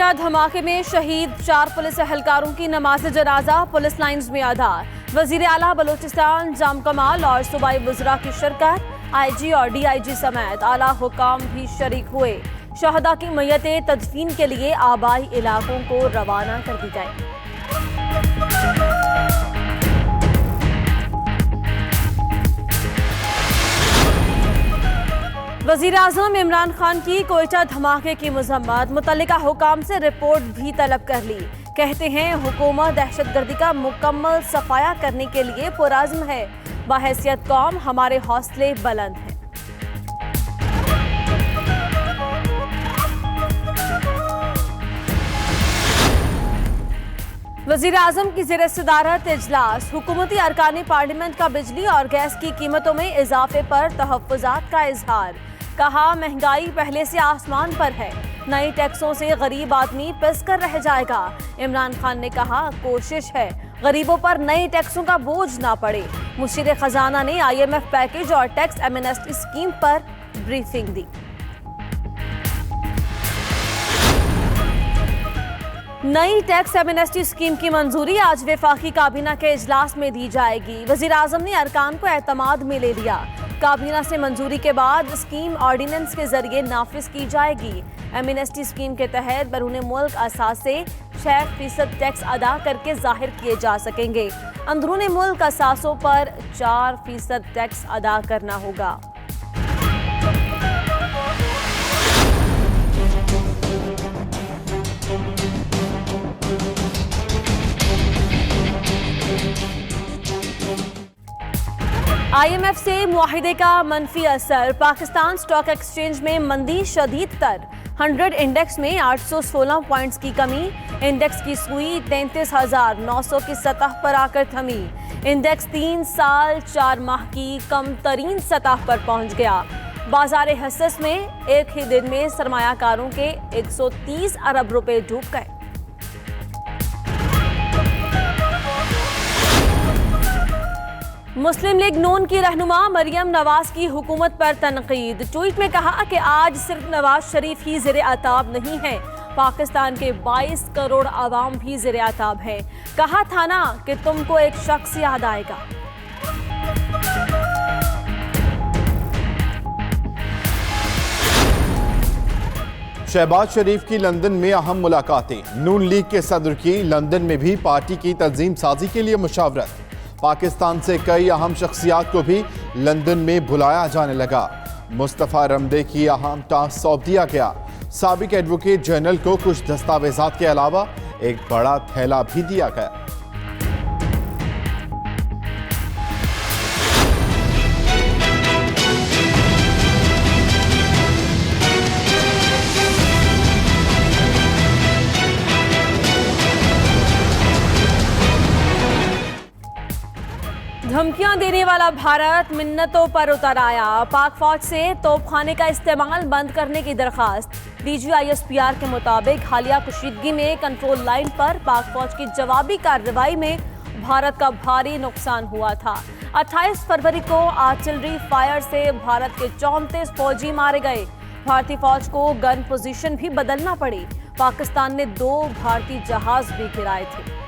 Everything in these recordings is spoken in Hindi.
कोयटा धमाके में शहीद 4 पुलिस एहलकारों की नमाज जनाजा पुलिस लाइन्स में अदा। वजीर आला बलोचिस्तान जाम कमाल और सूबाई वज़रा की शिरकत, IG और DIG समेत आला हुकाम भी शरीक हुए। शहदा की मैयतें तदफीन के लिए आबाई इलाकों को रवाना कर दी गई। वज़ीर आज़म इमरान खान की कोयटा धमाके की मज़म्मत, मुतल्लिका हुकाम से रिपोर्ट भी तलब कर ली। कहते हैं हुकूमत दहशतगर्दी का मुकम्मल सफाया करने के लिए पुरअज़्म है। बहैसियत कौम हमारे हौसले बुलंद हैं। वज़ीर आज़म की ज़ेर सदारत इजलास, हुकूमती अरकान पार्लियामेंट का बिजली और गैस की कीमतों में इजाफे पर तहफ़्फ़ुज़ात का इजहार। कहा महंगाई पहले से आसमान पर है, नई टैक्सों से गरीब आदमी पिस कर रह जाएगा। इमरान खान ने कहा कोशिश है गरीबों पर नए टैक्सों का बोझ ना पड़े। मुशीर खजाना ने IMF पैकेज और टैक्स एमनेस्टी स्कीम पर ब्रीफिंग दी। नई टैक्स एमनेस्टी स्कीम की मंजूरी आज वफाकी काबीना के इजलास में दी जाएगी। वज़ीर आज़म ने अरकान को एतमाद में ले लिया। काबीना से मंजूरी के बाद स्कीम ऑर्डिनेंस के जरिए नाफिज की जाएगी। एमनेस्टी स्कीम के तहत बैरून मुल्क असासे 6% टैक्स अदा करके जाहिर किए जा सकेंगे। अंदरून मुल्क असासों पर 4% टैक्स अदा करना होगा। IMF से मुआहिदे का मनफी असर, पाकिस्तान स्टॉक एक्सचेंज में मंदी शदीद तर। 100 इंडेक्स में 816 पॉइंट्स की कमी। इंडेक्स की सुई 33,900 की सतह पर आकर थमी। इंडेक्स 3 साल 4 माह की कम तरीन सतह पर पहुंच गया। बाजार हसस में एक ही दिन में सरमायाकारों के 130 अरब रुपए डूब गए। मुस्लिम लीग नून की रहनुमा मरियम नवाज की हुकूमत पर तनकीद। ट्वीट में कहा कि आज सिर्फ नवाज शरीफ ही ज़ेरे अताब नहीं है, पाकिस्तान के 22 करोड़ आवाम भी ज़ेरे अताब है। कहा था ना कि तुमको एक शख्स याद आएगा। शहबाज शरीफ की लंदन में अहम मुलाकातें। नून लीग के सदर की लंदन में भी पार्टी की तंजीम साजी के लिए मुशावरत। पाकिस्तान से कई अहम शख्सियात को भी लंदन में बुलाया जाने लगा। मुस्तफ़ा रमदे की अहम टास्क सौंप दिया गया। साबिक एडवोकेट जनरल को कुछ दस्तावेजात के अलावा एक बड़ा थैला भी दिया गया। धमकियां देने वाला भारत मिन्नतों पर उतर आया। पाक फौज से तोपखाने का इस्तेमाल बंद करने की दरखास्त। DG ISPR के मुताबिक हालिया कशीदगी में कंट्रोल लाइन पर पाक फौज की जवाबी कार्रवाई में भारत का भारी नुकसान हुआ था। 28 फरवरी को आर्टिलरी फायर से भारत के 34 फौजी मारे गए। भारतीय फौज को गन पोजीशन भी बदलना पड़ी। पाकिस्तान ने 2 भारतीय जहाज भी गिराए थे।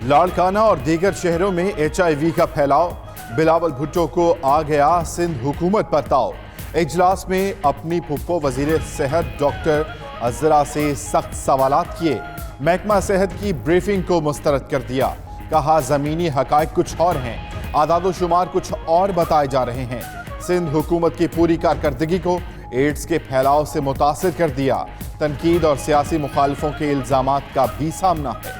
लाड़काना और दीगर शहरों में HIV का फैलाव। बिलावल भुट्टो को आ गया सिंध हुकूमत पर ताव। इजलास में अपनी फुप्पो वजीर सेहत डॉक्टर अजरा से सख्त सवालात किए। महकमा सेहत की ब्रीफिंग को मुस्तरद कर दिया। कहा जमीनी हकायक कुछ और हैं, आदादोशुमार कुछ और बताए जा रहे हैं। सिंध हुकूमत की पूरी कारकर्दगी को एड्स के फैलाव से मुतासिर कर दिया। तनकीद और सियासी मुखालिफों के इल्जामात का भी सामना है।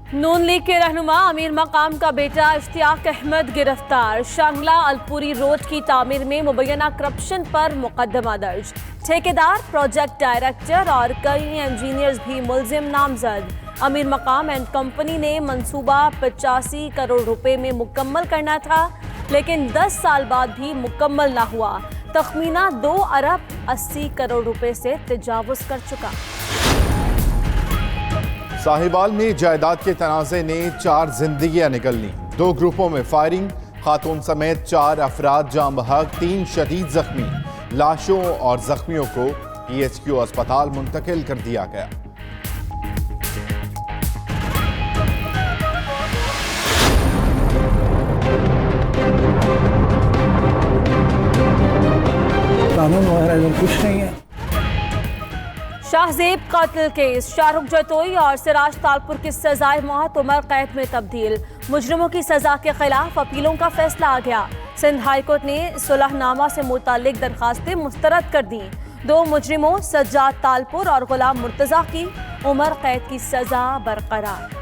नून लीग के रहनुमा अमीर मकाम का बेटा इश्तियाक अहमद गिरफ्तार। शांगला अलपुरी रोड की तामीर में मुबैना करप्शन पर मुकदमा दर्ज। ठेकेदार, प्रोजेक्ट डायरेक्टर और कई इंजीनियर्स भी मुलजिम नामजद। अमीर मकाम एंड कंपनी ने मंसूबा 85 करोड़ रुपए में मुकम्मल करना था, लेकिन 10 साल बाद भी मुकम्मल ना हुआ। तखमीना 2 अरब 80 करोड़ रुपए से तजावुज कर चुका। साहिवाल में जायदाद के तनाज़े ने 4 जिंदगियां निकलनी। 2 ग्रुपों में फायरिंग, खातून समेत 4 अफराद जाम बहक, 3 शदीद जख्मी। लाशों और जख्मियों को PHQ अस्पताल मुंतकिल कर दिया गया। कानून वगैरह कुछ नहीं है। शाहजेब कत्ल केस, शाहरुख जतोई और सिराज तालपुर की सजाए मौत उम्र कैद में तब्दील। मुजरिमों की सजा के खिलाफ अपीलों का फैसला आ गया। सिंध हाईकोर्ट ने सुलहनामा से मुतालिक दरखास्तें मुस्तरद कर दी। 2 मुजरिमों सज्जाद तालपुर और गुलाम मुर्तजा की उम्र कैद की सजा बरकरार।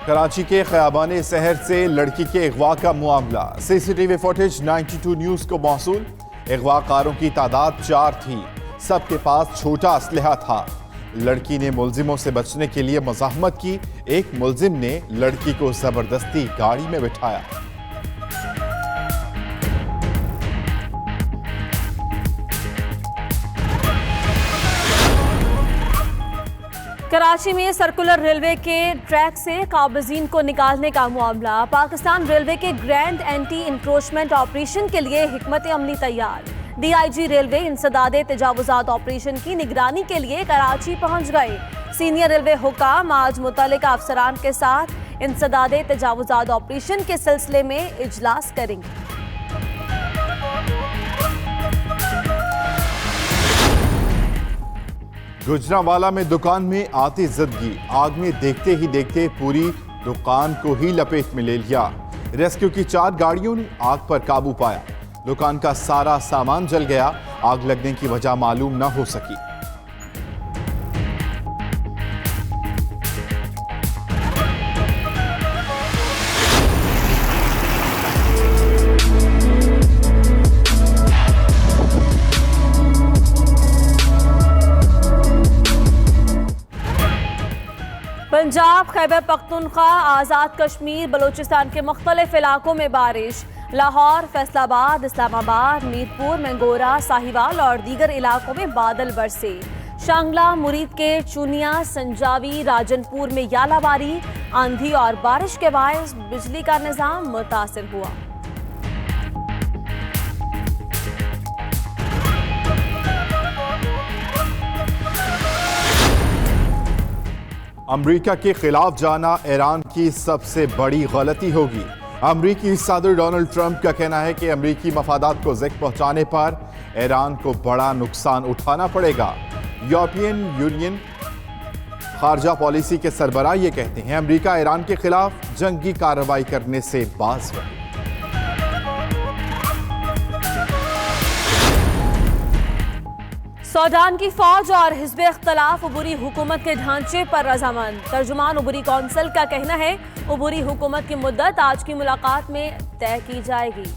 कराची के खयाबान शहर से लड़की के अगवा का मामला। CCTV फुटेज 92 न्यूज को मौसूल। अगवाकारों की तादाद 4 थी, सबके पास छोटा असलहा था। लड़की ने मुलजिमों से बचने के लिए मज़ाहमत की। एक मुलजिम ने लड़की को जबरदस्ती गाड़ी में बिठाया। कराची में सर्कुलर रेलवे के ट्रैक से काबिजीन को निकालने का मामला। पाकिस्तान रेलवे के ग्रैंड एंटी इंक्रोचमेंट ऑपरेशन के लिए हिकमत अमली तैयार। DIG रेलवे इंसदादे तजावुजात ऑपरेशन की निगरानी के लिए कराची पहुंच गए। सीनियर रेलवे हुकाम आज मुतल्लिका अफसरान के साथ इंसदादे तजावुजात ऑपरेशन के सिलसिले में इजलास करेंगे। गुजरांवाला में दुकान में आतिशज़दगी, आग में देखते ही देखते पूरी दुकान को ही लपेट में ले लिया। रेस्क्यू की 4 गाड़ियों ने आग पर काबू पाया। दुकान का सारा सामान जल गया। आग लगने की वजह मालूम न हो सकी। पंजाब, खैबर पख्तूनख्वा, आज़ाद कश्मीर, बलूचिस्तान के मुख्तलिफ इलाकों में बारिश। लाहौर, फैसलाबाद, इस्लामाबाद, मीरपुर, मंगोरा, साहिवाल और दीगर इलाकों में बादल बरसे। शांगला, मुरीद के चुनिया, संजावी, राजनपुर में यालाबारी, आंधी और बारिश के बायस बिजली का निजाम मुतासिर हुआ। अमेरिका के खिलाफ जाना ईरान की सबसे बड़ी गलती होगी। अमेरिकी सदर डोनाल्ड ट्रंप का कहना है कि अमेरिकी मफादात को ज़िक पहुंचाने पर ईरान को बड़ा नुकसान उठाना पड़ेगा। यूरोपियन यूनियन खारजा पॉलिसी के सरबराह ये कहते हैं अमेरिका ईरान के खिलाफ जंगी कार्रवाई करने से बाज रहे। सूडान की फौज और हिज़्ब इख्तिलाफ उबूरी हुकूमत के ढांचे पर रजामंद। तर्जुमान उबूरी कौंसिल का कहना है उबूरी हुकूमत की मुद्दत आज की मुलाकात में तय की जाएगी।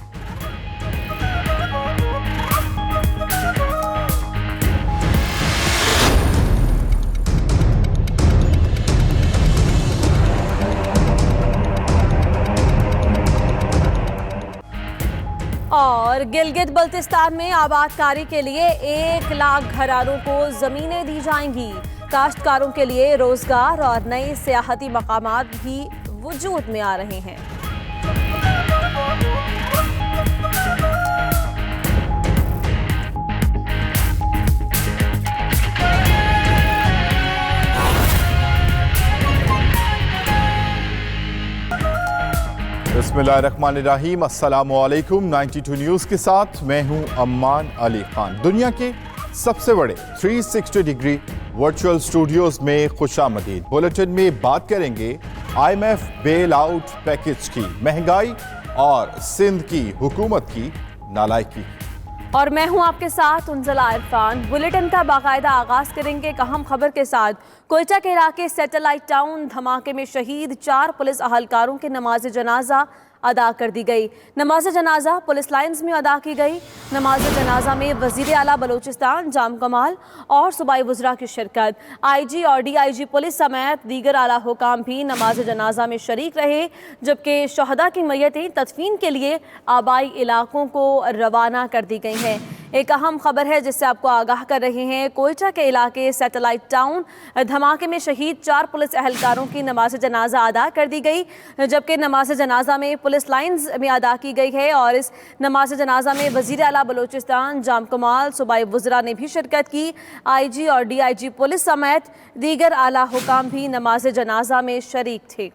और गिलगित बल्तिस्तान में आबादकारी के लिए 1 लाख घरानों को जमीनें दी जाएंगी। काश्तकारों के लिए रोजगार और नए सियाहती मकामात भी वजूद में आ रहे हैं। बिस्मिल्लाहिर्रहमानिर्रहीम, अस्सलामुअलैकुम। 92 न्यूज़ के साथ मैं हूं अम्मान अली खान। दुनिया के सबसे बड़े 360 डिग्री वर्चुअल स्टूडियोज में खुशामदीद। बुलेटिन में बात करेंगे IMF बेल आउट पैकेज की, महंगाई और सिंध की हुकूमत की नालायकी। और मैं हूं आपके साथ उन्जला इरफान। बुलेटिन का बाकायदा आगाज करेंगे एक अहम खबर के साथ। कोयटा के इलाके सैटेलाइट टाउन धमाके में शहीद 4 पुलिस अहलकारों की नमाज जनाजा अदा कर दी गई। नमाज जनाजा पुलिस लाइन्स में अदा की गई। नमाज जनाजा में वजीर आला बलूचिस्तान जाम कमाल और सूबाई वज़रा की शिरकत। IG और DIG पुलिस समेत दीगर आला हुकाम भी नमाज जनाजा में शरीक रहे, जबकि शहदा की मैयतें तदफीन के लिए आबाई इलाकों को रवाना कर दी गई हैं। एक अहम खबर है जिससे आपको आगाह कर रहे हैं। कोयटा के इलाके सैटेलाइट टाउन धमाके में शहीद 4 पुलिस एहलकारों की नमाज जनाजा अदा कर दी गई, जबकि नमाज जनाजा में पुलिस लाइंस में अदा की गई है। और इस नमाज जनाजा में वजीर आला बलूचिस्तान जाम कमाल, सूबाई वज़रा ने भी शिरकत की। IG और DIG पुलिस समेत दीगर आला हुकाम भी नमाज जनाजा में शरीक थे।